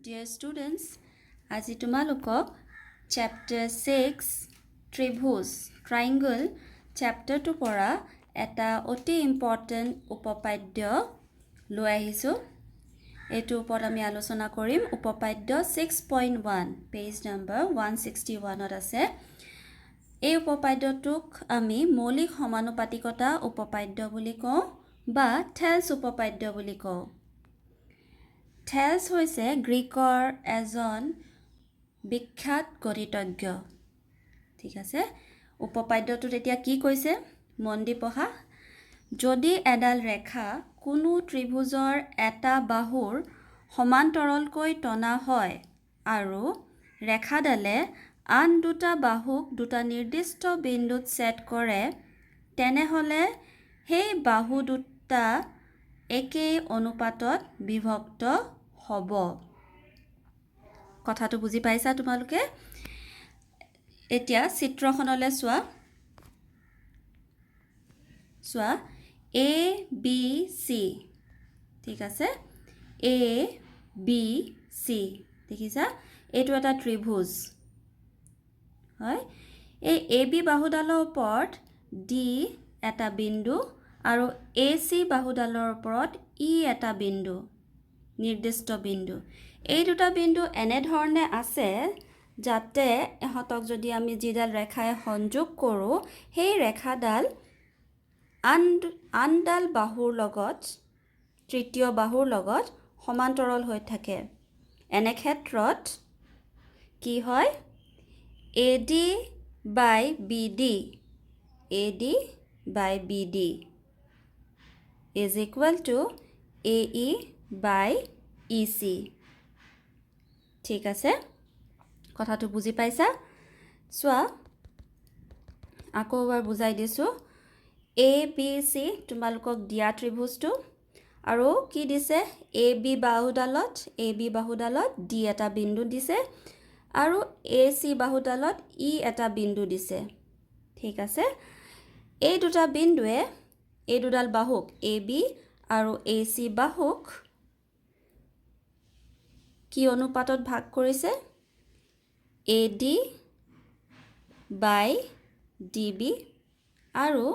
Dear students, আজি তোমালোকক chapter 6 ত্ৰিভুজ triangle chapter টো পৰা এটা অতি ইম্পৰ্টেন্ট উপপাদ্য লৈ আহিছো এটো ওপৰত আমি আলোচনা কৰিম উপপাদ্য 6.1 পেজ নম্বৰ 161 ত আছে এই উপপাদ্যটোক আমি মৌলিক সমানুপাতিকতা উপপাদ্য বুলি কওঁ বা থেলছ উপপাদ্য বুলি কওঁ থেলছ হৈছে গ্ৰীকৰ এজন বিখ্যাত গণিতজ্ঞ ঠিক আছে উপপাদ্যটো এতিয়া কি কৈছে মন্দি পঢ়া যদি এডাল ৰেখা কোনো ত্ৰিভুজৰ এটা বাহুৰ সমান্তৰালকৈ টনা হয় আৰু ৰেখাডালে আন দুটা বাহুক দুটা নিৰ্দিষ্ট বিন্দুত ছেদ কৰে তেনেহলে সেই বাহু দুটা একেই অনুপাতত বিভক্ত হ'ব কথাটো বুজি পাইছা তোমালোকে এতিয়া চিত্ৰখনলৈ চোৱা A B C ঠিক আছে A B C দেখিছা এইটো এটা ত্ৰিভুজ হয় এই AB বাহুডালৰ ওপৰত D এটা বিন্দু আৰু AC বাহুডালৰ ওপৰত E এটা বিন্দু নিৰ্দিষ্ট বিন্দু এই দুটা বিন্দু এনে ধৰণে আছে যাতে এহতক যদি আমি যিডাল ৰেখায়ে সংযোগ কৰো সেই ৰেখাডাল আনডাল বাহুৰ লগত তৃতীয় বাহুৰ লগত সমান্তৰাল হৈ থাকে এনে ক্ষেত্ৰত কি হয় AD by BD is equal to AE by EC ঠিক আছে কথাটো বুজি পাইছা চোৱা আকৌ এবাৰ বুজাই দিছো ABC তোমালোকক দিয়া ত্ৰিভুজটো আৰু কি দিছে AB বাহুডালত D এটা বিন্দু দিছে আৰু AC বাহুডালত E এটা বিন্দু দিছে ঠিক আছে এই দুটা বিন্দুৱে এই দুডাল বাহুক AB আৰু AC বাহুক কি অনুপাতত ভাগ কৰিছে AD by DB আৰু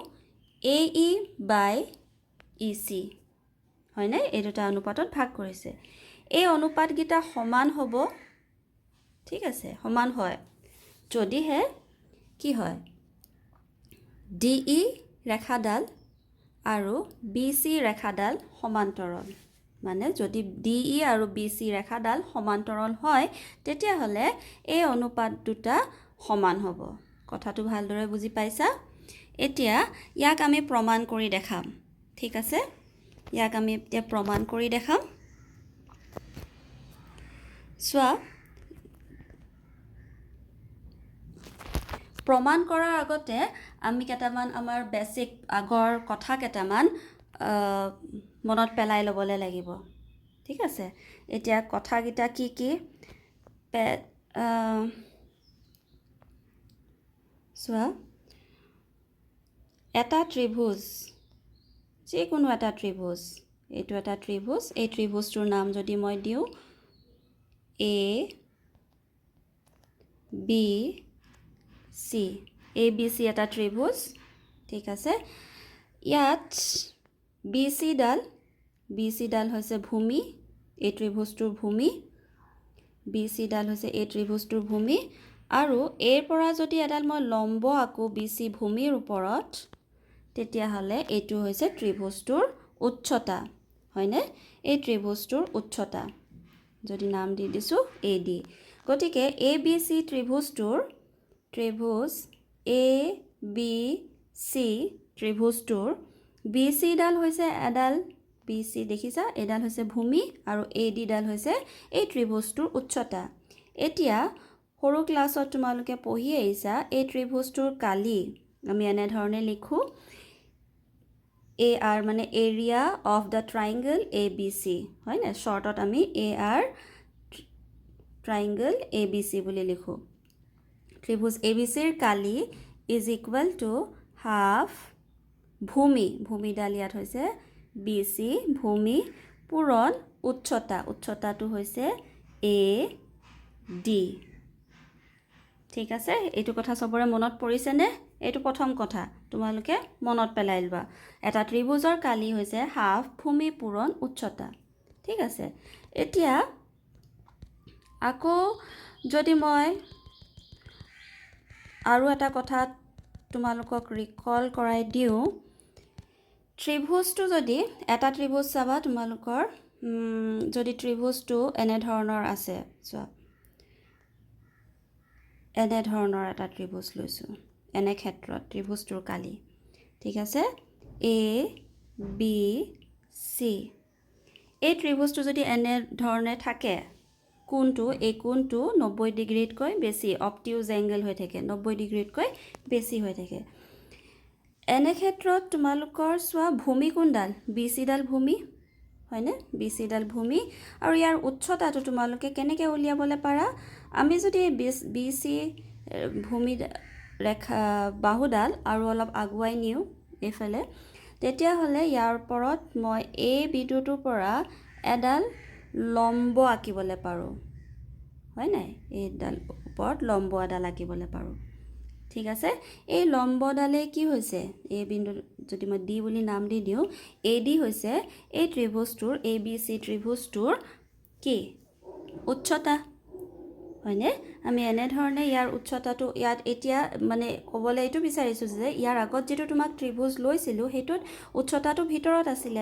AE by EC হয় না এই দুটা অনুপাতত ভাগ কৰিছে এই অনুপাত গিটা সমান হ'ব ঠিক আছে সমান হয় যদিহে কি হয় DE ৰেখাডাল আৰু BC ৰেখাডাল সমান্তৰাল মানে যদি DE আৰু BC ৰেখাডাল সমান্তৰাল হয় তেতিয়া হলে এই অনুপাত দুটা সমান হ'ব কথাটো ভালদৰে বুজি পাইছা এতিয়া ইয়াক আমি প্ৰমাণ কৰি দেখাম ঠিক আছে ইয়াক আমি এতিয়া প্ৰমাণ কৰি দেখাম চোৱা প্ৰমাণ কৰাৰ আগতে আমি কেইটামান আমাৰ বেসিক আগৰ কথা কেইটামান মনত পেলাই লবলে লাগিব ঠিক আছে এতিয়া কথা গিটা কি চোৱা এটা ত্ৰিভুজ যিকোনো এটা ত্ৰিভুজ এইটো এটা ত্ৰিভুজ এই ত্ৰিভুজটোৰ নাম যদি মই দিও A B C ABC এটা ত্ৰিভুজ ঠিক আছে ইয়াত BC ডাল হৈছে ভূমি এই ত্ৰিভুজটোৰ ভূমি BC ডাল হৈছে এই ত্ৰিভুজটোৰ ভূমি আৰু এৰ পৰা যদি এডাল মই লম্ব আকো BC ভূমিৰ ওপৰত তেতিয়া হলে এইটো হৈছে ত্ৰিভুজটোৰ উচ্চতা হয়নে এই ত্ৰিভুজটোৰ উচ্চতা যদি নাম দি দিছো AD গতিকে ABC ত্ৰিভুজ ABC ত্ৰিভুজটোৰ BC ডাল হৈছে এডাল BC দেখিছা এডাল হৈছে ভূমি আৰু AD ডাল হৈছে এই ত্ৰিভুজটোৰ উচ্চতা এতিয়া সৰু ক্লাছত তোমালোকে পঢ়ি আহিছা এই ত্ৰিভুজটোৰ কালি আমি এনে ধৰণে লিখো AR মানে area of the triangle ABC হয় না শৰ্টত আমি AR triangle ABC বুলি লিখো ত্ৰিভুজ ABC ৰ কালি is equal to half ভূমি ডাল ইয়াত হৈছে BC ভূমি পূৰণ উচ্চতাটো হৈছে এ ডি ঠিক আছে এইটো কথা সবৰে মনত পৰিছেনে এইটো প্ৰথম কথা তোমালোকে মনত পেলাই লবা এটা ত্ৰিভুজৰ কালি হৈছে হাফ ভূমি পূৰণ উচ্চতা ঠিক আছে এতিয়া আকৌ যদি মই আৰু এটা কথা তোমালোকক ৰিকল কৰাই দিওঁ ত্ৰিভুজটো যদি এটা ত্ৰিভুজ চাবা তোমালোকৰ যদি ত্ৰিভুজটো এনে ধৰণৰ আছে চোৱা এনে ধৰণৰ এটা ত্ৰিভুজ লৈছোঁ এনে ক্ষেত্ৰত ত্ৰিভুজটোৰ কালি ঠিক আছে এ বি চি এই ত্ৰিভুজটো যদি এনে ধৰণে থাকে কোণটো এই কোণটো 90 ডিগ্ৰীতকৈ বেছি অবটিউজ এংগল হৈ থাকে 90 ডিগ্ৰীতকৈ বেছি হৈ থাকে এনে ক্ষেত্ৰত তোমালোকৰ চোৱা ভূমি কোণডাল BC ডাল ভূমি হয়নে BC ডাল ভূমি আৰু ইয়াৰ উচ্চতাটো তোমালোকে কেনেকৈ উলিয়াবলৈ পাৰা আমি যদি BC ভূমি ৰেখা বাহুডাল আৰু অলপ আগুৱাই নিও এফালে তেতিয়া হলে ইয়াৰ ওপৰত মই এই বিন্দুটোৰ পৰা এডাল লম্ব আঁকিবলৈ পাৰোঁ হয় নাই এইডাল ওপৰত লম্ব এডাল আঁকিবলৈ পাৰোঁ ঠিক আছে এই লম্বডালে কি হৈছে এই বিন্দু যদি মই ডি বুলি নাম দি দিওঁ AD হৈছে এই ত্ৰিভুজটোৰ ABC ত্ৰিভুজটোৰ কি উচ্চতা হয়নে আমি এনে ধৰণে ইয়াৰ উচ্চতাটো ইয়াত এতিয়া মানে ক'বলৈ এইটো বিচাৰিছো যে ইয়াৰ আগত যেটো তোমাক ত্ৰিভুজ লৈছিলো হেতুত উচ্চতাটো ভিতৰত আছিল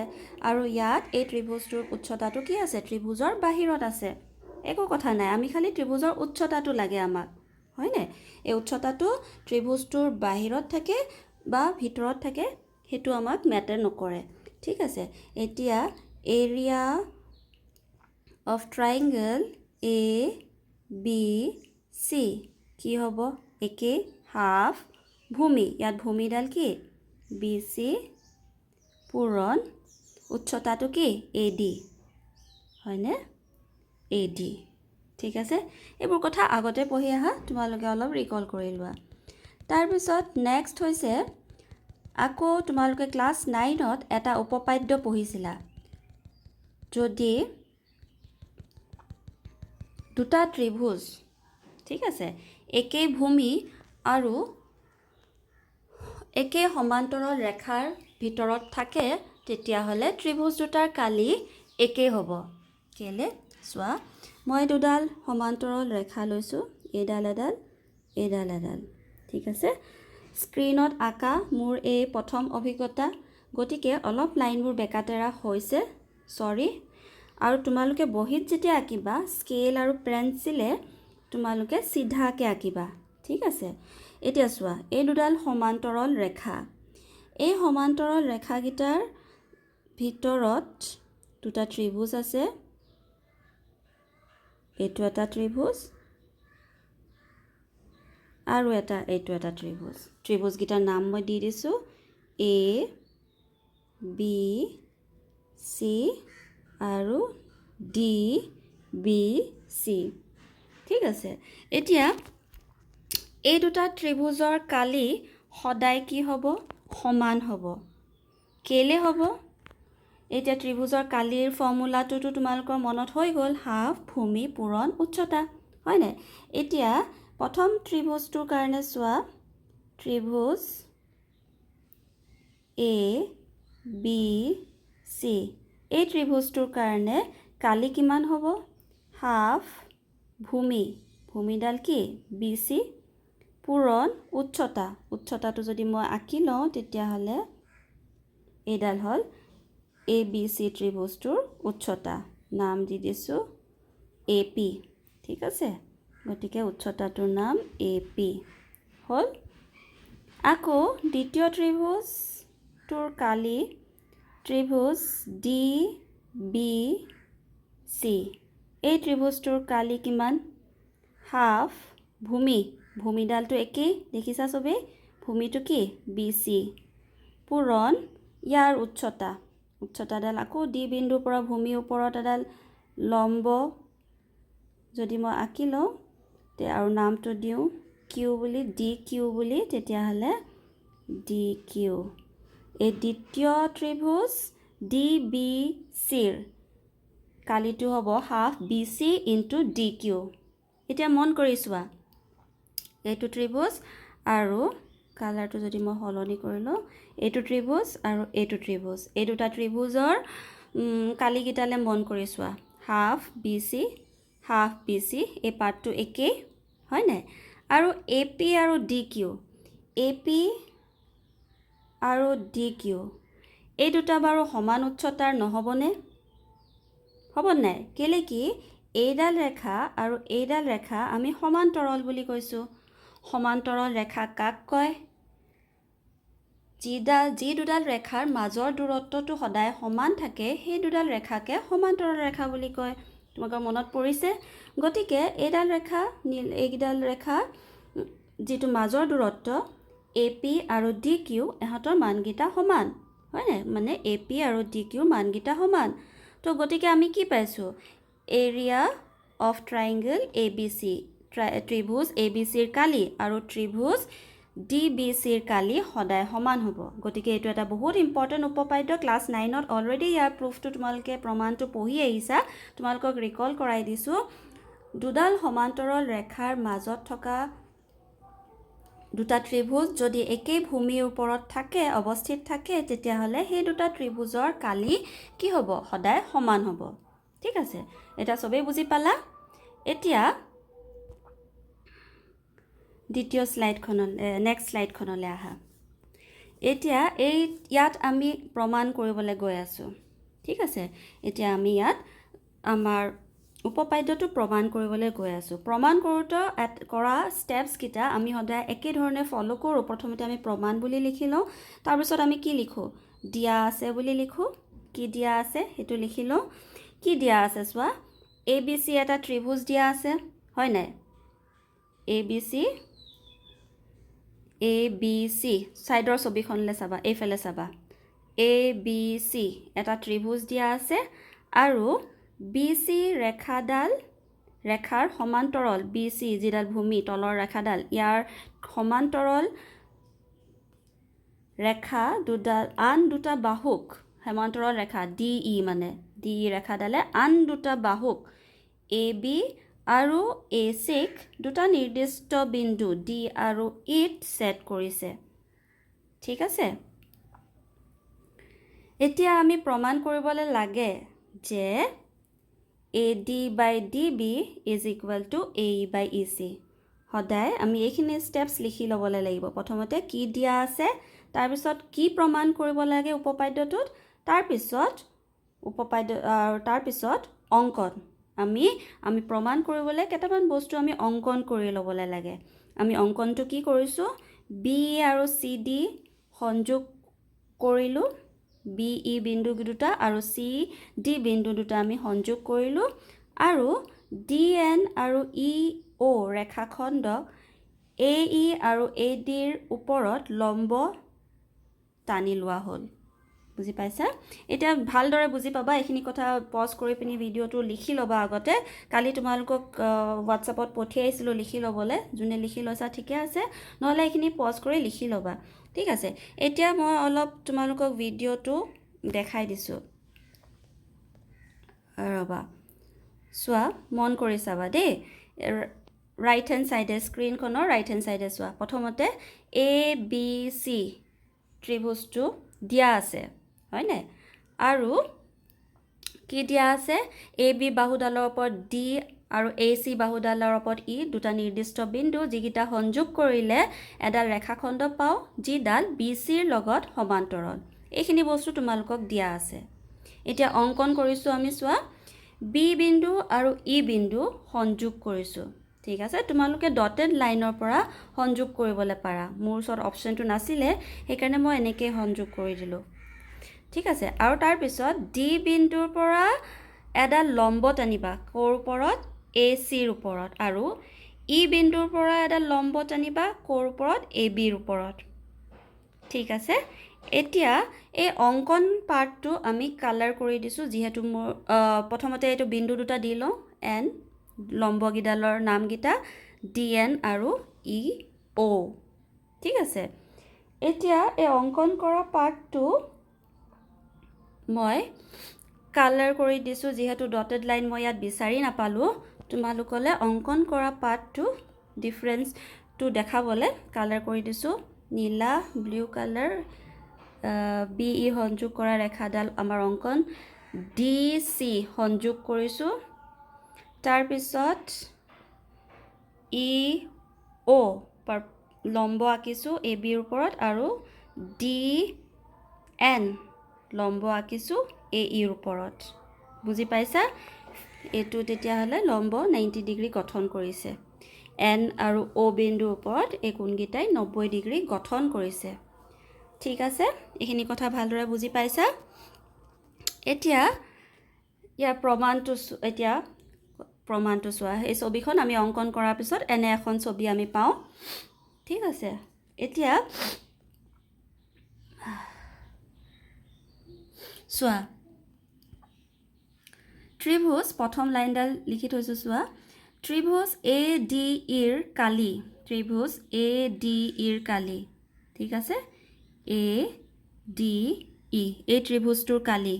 আৰু ইয়াত এই ত্ৰিভুজটোৰ উচ্চতাটো কি আছে ত্ৰিভুজৰ বাহিৰত আছে একো কথা নাই আমি খালি ত্ৰিভুজৰ উচ্চতাটো লাগে আমাক হয়নে এই উচ্চতাটো ত্ৰিভুজটোৰ বাহিৰত থাকে বা ভিতৰত থাকে হেতু আমাক মেটাৰ নকৰে ঠিক আছে এতিয়া area of triangle A B C কি হ'ব একে হাফ ভূমি ইয়াত ভূমিডাল কি BC পূৰণ উচ্চতাটো কি AD হয়নে AD ঠিক আছে এইবোৰ কথা আগতে পঢ়ি আহা তোমালোকে অলপ ৰিকল কৰি লোৱা তাৰ পিছত নেক্সট হৈছে আকৌ তোমালোকে ক্লাছ 9ত এটা উপপাদ্য পঢ়িছিলা যদি দুটা ত্ৰিভুজ ঠিক আছে একে ভূমি আৰু একে সমান্তৰাল ৰেখাৰ ভিতৰত থাকে তেতিয়া হলে ত্ৰিভুজ দুটাৰ কালি একে হ'ব কেলে চোৱা মই দুডাল সমান্তৰাল ৰেখা লৈছো এডাল এডাল ঠিক আছে স্ক্ৰিনত আঁকা মোৰ এই প্ৰথম অভিজ্ঞতা গতিকে অলপ লাইনবোৰ বেকাতেৰা হৈছে সৰি আৰু তোমালোকে বহিত যেতিয়া আঁকিবা স্কেল আৰু পেন্সিলে তোমালোকে সিধাকে আঁকিবা ঠিক আছে এতিয়া চোৱা এই দুডাল সমান্তৰাল ৰেখা এই সমান্তৰাল ৰেখাগিটাৰ ভিতৰত দুটা ত্ৰিভুজ আছে এইটো এটা ত্ৰিভুজ আৰু এইটো এটা ত্ৰিভুজ গিটাৰ নাম মই দি দিছো A B C আৰু D B C ঠিক আছে এতিয়া এই দুটা ত্ৰিভুজৰ কালি সদায় কি হ'ব সমান হ'ব কেলে হ'ব এতিয়া ত্ৰিভুজৰ কালিৰ ফৰ্মুলাটো তোমালোকৰ মনত হৈ গ'ল হাফ ভূমি পূৰণ উচ্চতা হয় নাই এতিয়া প্ৰথম ত্ৰিভুজটোৰ কাৰণে চোৱা ত্ৰিভুজ A B C এই ত্ৰিভুজটোৰ কাৰণে কালি কিমান হ'ব হাফ ভূমিডাল কি BC পূৰণ উচ্চতাটো যদি মই আঁকি লওঁ তেতিয়া হলে এইডাল হল ABC ত্ৰিভুজটোৰ উচ্চতা নাম দি দিছো AP ঠিক আছে গতিকে উচ্চতাটোৰ নাম AP হল আকৌ দ্বিতীয় ত্ৰিভুজটোৰ কালি ত্ৰিভুজ DBC এই ত্ৰিভুজটোৰ কালি কিমান হাফ ভূমিডালটো একেই দেখিছা সবে ভূমিটো কি BC পূৰণ ইয়াৰ উচ্চতাডাল আকৌ D বিন্দুৰ পৰা ভূমি ওপৰত এডাল লম্ব যদি মই আঁকি লওঁ তে আৰু নামটো দিওঁ Q বুলি DQ বুলি তেতিয়া হলে DQ এই দ্বিতীয় ত্ৰিভুজ DBCৰ কালিটো হ'ব হাফ BC ইনটু DQ এতিয়া মন কৰি চোৱা এইটো ত্ৰিভুজ আৰু কালাৰটো যদি মই সলনি কৰি লওঁ এইটো ত্ৰিভুজ আৰু এইটো ত্ৰিভুজ এই দুটা ত্ৰিভুজৰ কালিকিটালে মন কৰি চোৱা হাফ BC এই পাৰ্টটো একেই হয় নাই আৰু AP আৰু DQ AP আৰু DQ এই দুটা বাৰু সমান উচ্চতাৰ নহবনে হ'ব নাই কেলে কি এইডাল ৰেখা আৰু এইডাল ৰেখা আমি সমান্তৰাল বুলি কৈছো সমান্তৰাল ৰেখা কাক কয় যি দুডাল ৰেখাৰ মাজৰ দূৰত্বটো সদায় সমান থাকে সেই দুডাল ৰেখাকে সমান্তৰাল ৰেখা বুলি কয় তোমাকৰ মনত পৰিছে গতিকে এইডাল ৰেখা যিটো মাজৰ দূৰত্ব AP আৰু DQ এহঁতৰ মানগিটা সমান হয় নাই মানে AP আৰু DQ মানগিটা সমান তো গতিকে আমি কি পাইছো এৰিয়া অফ ট্ৰায়াঙ্গল ABC ত্ৰিভুজ ABC ৰ কালি আৰু ত্ৰিভুজ DBC ৰ কালি সদায় সমান হ'ব গতিকে এটো এটা বহুত ইম্পৰ্টেন্ট উপপাদ্য ক্লাস 9 ত অলৰেডি ইয়াৰ প্ৰুফটো তোমালকে প্ৰমাণটো পঢ়ি আহিছা তোমালকক ৰিকল কৰাই দিছো দুডাল সমান্তৰাল ৰেখাৰ মাজত থকা দুটা ত্ৰিভুজ যদি একেই ভূমিৰ ওপৰত থাকে অৱস্থিত থাকে তেতিয়া হলে সেই দুটা ত্ৰিভুজৰ কালি কি হ'ব সদায় সমান হ'ব ঠিক আছে এটা সবে বুজি পালা এতিয়া দ্বিতীয় নেক্সট স্লাইডখনলৈ আহা এতিয়া ইয়াত আমি প্ৰমাণ কৰিবলৈ গৈ আছো ঠিক আছে এতিয়া আমি ইয়াত আমাৰ উপপাদ্যটো প্ৰমাণ কৰিবলৈ গৈ আছো প্ৰমাণ কৰোঁতে কৰা স্টেপছ কিটা আমি সদায় একে ধৰণে ফলো কৰো প্ৰথমতে আমি প্ৰমাণ বুলি লিখি লওঁ তাৰ পিছত আমি কি লিখো দিয়া আছে বুলি লিখো কি দিয়া আছে হেতু লিখি লওঁ কি দিয়া আছে চোৱা ABC এটা ত্ৰিভুজ দিয়া আছে হয় নাই ABC সাইডৰ ছবিখনলে চাবা এইফালে চাবা ABC এটা ত্ৰিভুজ দিয়া আছে আৰু BC ৰেখাৰ সমান্তৰাল BC যিডাল ভূমি তলৰ ৰেখাডাল ইয়াৰ সমান্তৰাল ৰেখা আন দুটা বাহুক সমান্তৰাল ৰেখা DE মানে DE ৰেখাডালে আন দুটা বাহুক AB আৰু AC দুটা নিৰ্দিষ্ট বিন্দু D আৰু E ত সেট কৰিছে ঠিক আছে এতিয়া আমি প্ৰমাণ কৰিবলৈ লাগে যে AD by DB is equal to AE by EC সদায় আমি এইখিনি স্টেপছ লিখি ল'বলৈ লাগিব প্ৰথমতে কি দিয়া আছে তাৰ পিছত কি প্ৰমাণ কৰিব লাগে উপপাদ্যটোত তাৰ পিছত অঙ্কন আমি প্ৰমাণ কৰিবলৈ কেইটামান বস্তু আমি অঙ্কন কৰি ল'বলৈ লাগে আমি অঙ্কনটো কি কৰিছো B আৰু CD সংযোগ কৰিলো BE বিন্দু দুটা আৰু CD বিন্দু দুটা আমি সংযোগ কৰিলো আৰু DN আৰু EO ৰেখাখণ্ড AE আৰু AD ৰ ওপৰত লম্ব টানি লোৱা হ'ল বুজি পাইছা এটা ভালদৰে বুজি পাবা এইখিনি কথা পজ কৰি পিনি ভিডিওটো লিখি লবা আগতে কালি তোমালোকক WhatsAppত পঠিয়াইছিলো লিখি লবলে যোনে লিখি লৈছা ঠিকে আছে নহলে এইখিনি পজ কৰি লিখি লবা ঠিক আছে এতিয়া মই অলপ তোমালোকক ভিডিওটো দেখাই দিছো ৰবা সোৱা মন কৰি চাবা দেই ৰাইট হ্যান্ড সাইডে স্ক্ৰিনখনৰ ৰাইট হ্যান্ড সাইডে সোৱা প্ৰথমতে ABC ত্ৰিভুজটো দিয়া আছে হয় নাই আৰু কি দিয়া আছে AB বাহুডালৰ ওপৰত D আৰু AC বাহুডালৰ ওপৰত E দুটা নিৰ্দিষ্ট বিন্দু যিকিটা সংযোগ কৰিলে এডাল ৰেখাখণ্ড পাও যিডাল BC ৰ লগত সমান্তৰাল এইখিনি বস্তু তোমালোকক দিয়া আছে এতিয়া অঙ্কন কৰিছো আমি সোৱা B বিন্দু আৰু E বিন্দু সংযোগ কৰিছো ঠিক আছে তোমালোকে ডটেড লাইনৰ পৰা সংযোগ কৰিবলৈ পাৰা মোৰ ওচৰত অপচনটো নাছিলে সেইকাৰণে মই এনেকৈ সংযোগ কৰি দিলো ঠিক আছে আৰু তাৰ পিছত D বিন্দুৰ পৰা এডাল লম্ব টানিবা কোৰ ওপৰত AC ৰ ওপৰত আৰু E বিন্দুৰ পৰা এডাল লম্ব টানিবা কোৰ ওপৰত AB ৰ ওপৰত ঠিক আছে এতিয়া এই অঙ্কন পাৰ্টটো আমি কালাৰ কৰি দিছো যেহেতু মোৰ প্ৰথমতে এইটো বিন্দু দুটা দি লওঁ N লম্ব গিডালৰ নাম গিটা DN আৰু EO ঠিক আছে এতিয়া এই অঙ্কন কৰা পাৰ্টটো মই কালাৰ কৰি দিছোঁ যিহেতু ডটেড লাইন মই ইয়াত বিচাৰি নাপালোঁ তোমালোকলে অংকন কৰা পাৰ্টটো ডিফাৰেঞ্চটো দেখাবলৈ কালাৰ কৰি দিছোঁ নীলা ব্লু কালাৰ বি ই সংযোগ কৰা ৰেখাডাল আমাৰ অংকন ডি চি সংযোগ কৰিছোঁ তাৰপিছত ই অ' লম্ব আঁকিছোঁ এ বিৰ ওপৰত আৰু ডি এন লম্ব আঁকিছোঁ এ ইৰ ওপৰত বুজি পাইছা এইটো তেতিয়াহ'লে লম্ব 90 ডিগ্ৰী গঠন কৰিছে এন আৰু অ' বিন্দুৰ ওপৰত এই কোণকেইটাই 90 ডিগ্ৰী গঠন কৰিছে ঠিক আছে এইখিনি কথা ভালদৰে বুজি পাইছা এতিয়া ইয়াৰ প্ৰমাণটো চোৱা এই ছবিখন আমি অংকন কৰাৰ পিছত এনে এখন ছবি আমি পাওঁ ঠিক আছে এতিয়া চোৱা ত্ৰিভুজ প্ৰথম লাইনডাল লিখি থৈছোঁ চোৱা ত্ৰিভুজ এ ডি ইৰ কালি ত্ৰিভুজ এ ডি ইৰ কালি ঠিক আছে এ ডি ই এই ত্ৰিভুজটোৰ কালি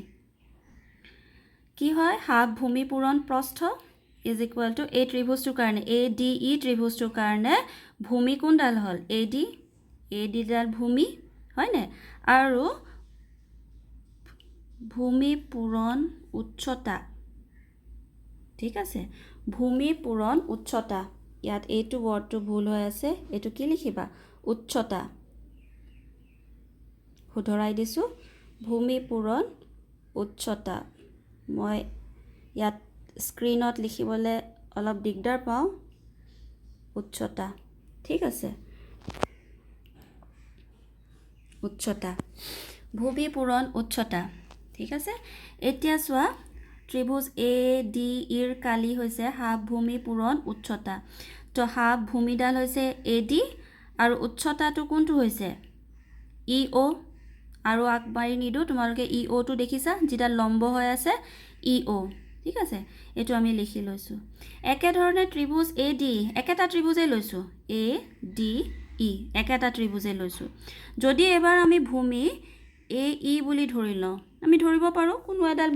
কি হয় হাফ ভূমি পূৰণ প্ৰস্থ ইজ ইকুৱেল টু এই ত্ৰিভুজটোৰ কাৰণে এ ডি ই ত্ৰিভুজটোৰ কাৰণে ভূমি কোনডাল হ'ল এ ডি ডাল ভূমি হয়নে আৰু ভূমি পূৰণ উচ্চতা ঠিক আছে ভূমি পূৰণ উচ্চতা ইয়াত এইটো ৱৰ্ডটো ভুল হৈ আছে এইটো কি লিখিবা উচ্চতা শুধৰাই দিছোঁ ভূমি পূৰণ উচ্চতা মই ইয়াত স্ক্ৰীনত লিখিবলৈ অলপ দিগদাৰ পাওঁ উচ্চতা ঠিক আছে উচ্চতা ভূমি পূৰণ উচ্চতা ঠিক আছে এতিয়া চোৱা ত্ৰিভুজ এ ডি ইৰ কালি হৈছে হাফ ভূমি পূৰণ উচ্চতা তো হাফ ভূমিডাল হৈছে এ ডি আৰু উচ্চতাটো কোনটো হৈছে ই অ' আৰু আগবাঢ়ি নিদো তোমালোকে ই অ'টো দেখিছা যিডাল লম্ব হৈ আছে ই অ' ঠিক আছে এইটো আমি লিখি লৈছোঁ একেধৰণে ত্ৰিভুজ এ ডি একেটা ত্ৰিভুজে লৈছোঁ এ ডি ই একেটা ত্ৰিভুজে লৈছোঁ যদি এবাৰ আমি ভূমি এ ই বুলি ধৰি লওঁ আমি ধৰিব পাৰোঁ কোনো এডাল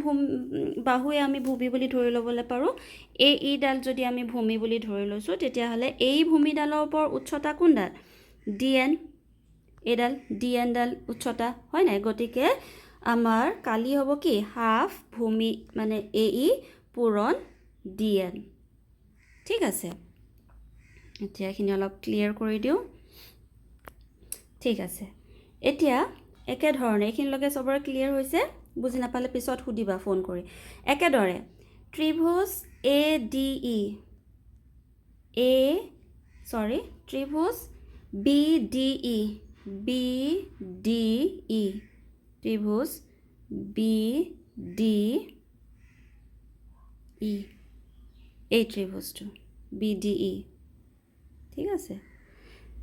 বাহুৱে আমি ভূমি বুলি ধৰি ল'বলৈ পাৰোঁ এ ই ডাল যদি আমি ভূমি বুলি ধৰি লৈছোঁ তেতিয়াহ'লে এই ভূমিডালৰ ওপৰত উচ্চতা কোনডাল ডি এন এইডাল ডি এন ডাল উচ্চতা হয় নাই গতিকে আমাৰ কালি হ'ব কি হাফ ভূমি মানে এ ই পূৰণ ডি এন ঠিক আছে এতিয়া এইখিনি অলপ ক্লিয়াৰ কৰি দিওঁ ঠিক আছে এতিয়া একেধৰণে এইখিনিলৈকে চবৰে ক্লিয়াৰ হৈছে বুজি নাপালে পিছত সুধিবা ফোন কৰি একেদৰে ত্ৰিভুজ এ ডি ই ত্ৰিভুজ বি ডি ই ত্ৰিভুজ বি ডি ই এই ত্ৰিভুজটো বি ডি ই ঠিক আছে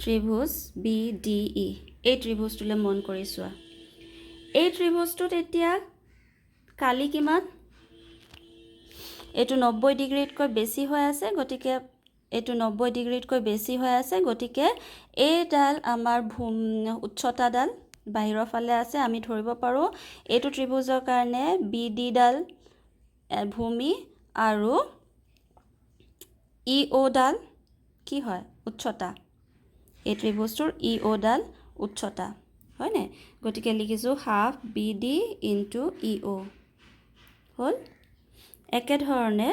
ত্ৰিভুজ বি ডি ই এই ত্ৰিভুজটোলৈ মন কৰি চোৱা এই ত্ৰিভুজটোত এতিয়া কালি কিমান এইটো 90 ডিগ্ৰীতকৈ বেছি হৈ আছে গতিকে এইটো 90 ডিগ্ৰীতকৈ বেছি হৈ আছে গতিকে এইডাল আমাৰ উচ্চতাডাল বাহিৰৰ ফালে আছে আমি ধৰিব পাৰোঁ এইটো ত্ৰিভুজৰ কাৰণে বি ডি ডাল ভূমি আৰু ই অ' ডাল কি হয় উচ্চতা এই ত্ৰিভুজটোৰ ই অ' ডাল উচ্চতা হয়নে গতিকে লিখিছোঁ হাফ বি ডি ইনটু ই অ' হ'ল একেধৰণে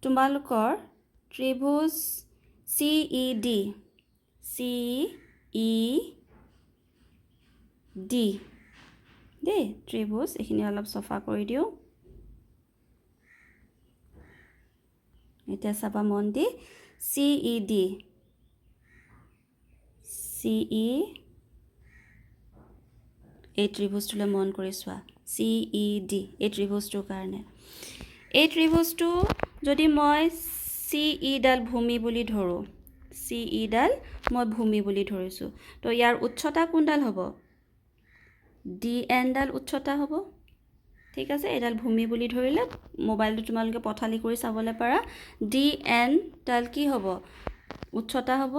তোমালোকৰ ত্ৰিভুজ চি ই ডি দেই ত্ৰিভুজ এইখিনি অলপ চফা কৰি দিওঁ এতিয়া চাবা মন দি চি ই ডি এই ত্ৰিভুজটোলৈ মন কৰি চোৱা চি ই ডি এই ত্ৰিভুজটোৰ কাৰণে এই ত্ৰিভুজটো যদি মই চি ই ডাল ভূমি বুলি ধৰোঁ চি ই ডাল মই ভূমি বুলি ধৰিছোঁ তো ইয়াৰ উচ্চতা কোনডাল হ'ব ডি এন ডাল উচ্চতা হ'ব ঠিক আছে এইডাল ভূমি বুলি ধৰিলে মোবাইলটো তোমালোকে পথালি কৰি চাবলৈ পাৰা ডি এন ডাল কি হ'ব উচ্চতা হ'ব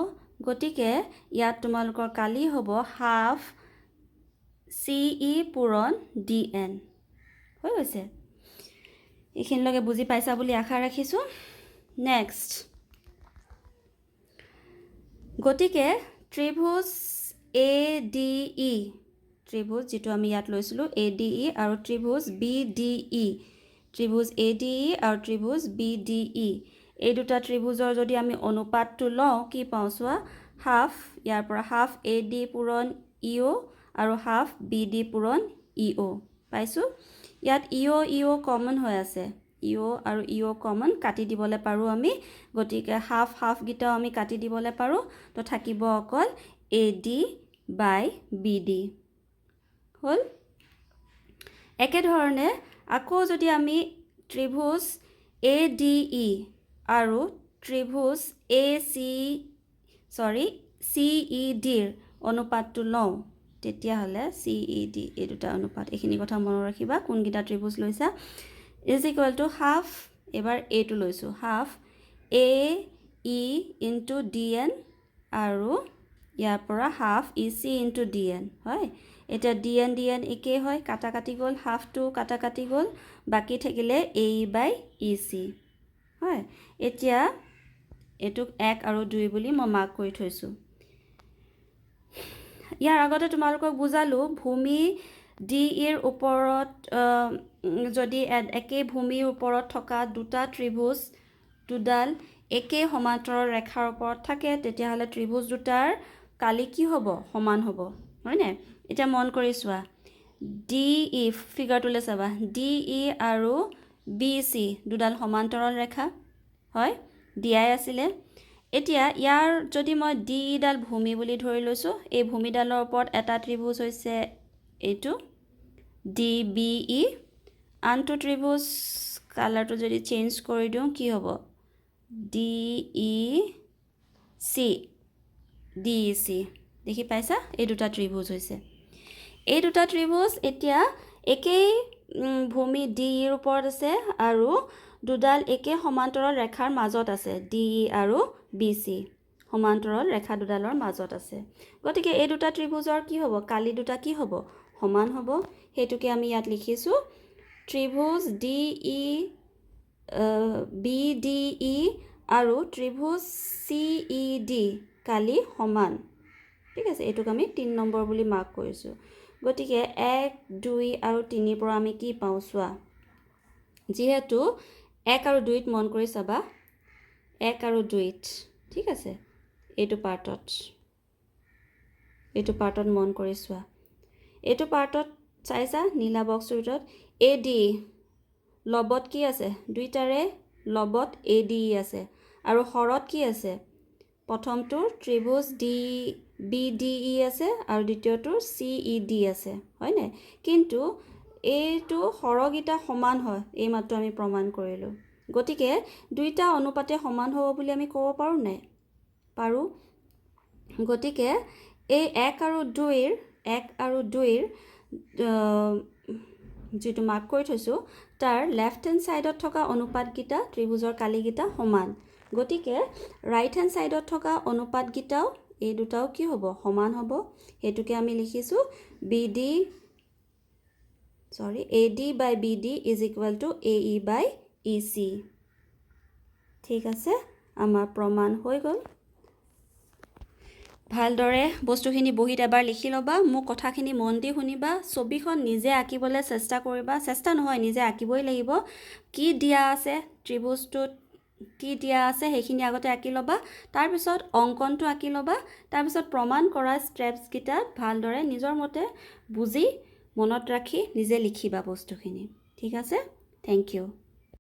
গতিকে ইয়াত তোমালোকৰ কালি হ'ব হাফ চি ই পূৰণ ডি এন হৈ গৈছে এইখিনিলৈকে বুজি পাইছা বুলি আশা ৰাখিছোঁ নেক্সট গতিকে ত্ৰিভুজ ADE ত্ৰিভুজ যেটো আমি ইয়াত লৈছিলো ADE আৰু ত্ৰিভুজ BDE ত্ৰিভুজ ADE আৰু ত্ৰিভুজ BDE এই দুটা ত্ৰিভুজৰ যদি আমি অনুপাতটো লওঁ কি পাওঁ চোৱা হাফ ইয়াৰ পৰা হাফ AD পূৰণ EO আৰু হাফ BD পূৰণ EO পাইছো ইয়াত EO কমন হৈ আছে EO আৰু EO কমন কাটি দিবলৈ পাৰো আমি গতিকে হাফ হাফ গিটাও আমি কাটি দিবলৈ পাৰো তো থাকিব অকল AD by BD হল একে ধৰণে আকৌ যদি আমি ত্ৰিভুজ ADE আৰু ত্ৰিভুজ CED ৰ অনুপাতটো লওঁ তেতিয়া হলে CED এই দুটা অনুপাত এইখিনি কথা মনত ৰাখিবা কোনকিটা ত্ৰিভুজ লৈছা is equal to half এবাৰ a টো লৈছো half AE into DN আৰু ইয়াৰ পৰা half EC into DN হয় এটা DN একে হয় কাটা কাটি গল half টো কাটা কাটি গল বাকি থাকিলে AE by EC হয় এতিয়া এটুক 1 আৰু 2 বুলি মই মাৰ্ক কৰি থৈছো ইয়াৰ আগতে তোমালোকক বুজালো ভূমি ডি এৰ ওপৰত যদি একে ভূমিৰ ওপৰত থকা দুটা ত্ৰিভুজ দুডাল একে সমান্তৰাল ৰেখাৰ ওপৰত থাকে তেতিয়া হলে ত্ৰিভুজ দুটাৰ কালি কি হ'ব সমান হ'ব হয় নে এটা মন কৰি চোৱা DE ফিগাৰটোলে চাবা DE আৰু BC দুডাল সমান্তৰাল ৰেখা হয় দিয়াই আছিলে এতিয়া ইয়াৰ যদি মই ডি ডাল ভূমি বুলি ধৰি লৈছো এই ভূমিডালৰ ওপৰত এটা ত্ৰিভুজ হৈছে এইটো DBE আনটো ত্ৰিভুজ কালাৰটো যদি চেঞ্জ কৰি দিও কি হ'ব DEC দেখি পাইছা এই দুটা ত্ৰিভুজ হৈছে এই দুটা ত্ৰিভুজ এতিয়া একেই ভূমি ডি এৰ ওপৰত আছে আৰু দুডাল একে সমান্তৰাল ৰেখাৰ মাজত আছে DE আৰু BC সমান্তৰাল ৰেখা দুডালৰ মাজত আছে গতিকে এই দুটা ত্ৰিভুজৰ কি হ'ব কালি দুটা কি হ'ব সমান হ'ব হেতুকে আমি ইয়াত লিখিছো ত্ৰিভুজ DE BDE আৰু ত্ৰিভুজ CED কালি সমান ঠিক আছে এটুক আমি 3 নম্বৰ বুলি মাৰ্ক কৰিছো গতিকে 1 2 আৰু 3 পৰা আমি কি পাওঁ চোৱা যেহেতু 1 আৰু 2 ত মন কৰি চাবা 1 আৰু 2 ত ঠিক আছে এইটো পাৰ্টত মন কৰি চোৱা এইটো পাৰ্টত চাইছা নীলা বক্সটোৰ ভিতৰত AD লবত কি আছে দুইটাৰে লবত ADE আছে আৰু হৰত কি আছে প্ৰথমটো ত্ৰিভুজ BDE আছে আৰু দ্বিতীয়টো CED আছে হয় নে কিন্তু এইটো হৰগিটা সমান হয় এই মাত্ৰ আমি প্ৰমাণ কৰিলো গতিকে দুইটা অনুপাতে সমান হ'ব বুলি আমি ক'ব পাৰো নাই পাৰো গতিকে এই 1 আৰু 2 ৰ যেটো মাৰ্ক কৰি থৈছো তাৰ লেফট হ্যান্ড সাইডত থকা অনুপাত গিটা ত্ৰিভুজৰ কালি গিটা সমান গতিকে ৰাইট হ্যান্ড সাইডত থকা অনুপাত গিটাও এই দুটাও কি হ'ব সমান হ'ব হেতুকে আমি লিখিছো AD by BD is equal to AE by EC ঠিক আছে আমাৰ প্ৰমাণ হৈ গল ভালদৰে বস্তুখিনি বহিত এবাৰ লিখি লবা মোক কথাখিনি মন দি শুনিবা ছবিখন নিজে আঁকিবলৈ চেষ্টা কৰিবা চেষ্টা নহয় নিজে আঁকিবই লাগিব কি দিয়া আছে ত্ৰিভুজটোত কি দিয়া আছে সেইখিনি আগতে আঁকি লবা তাৰ পিছত অঙ্কনটো আঁকি লবা তাৰ পিছত প্ৰমাণ কৰা স্টেপছ কিটা ভালদৰে নিজৰ মতে বুজি মনত ৰাখি নিজে লিখিবা বস্তুখিনি ঠিক আছে থ্যাংক ইউ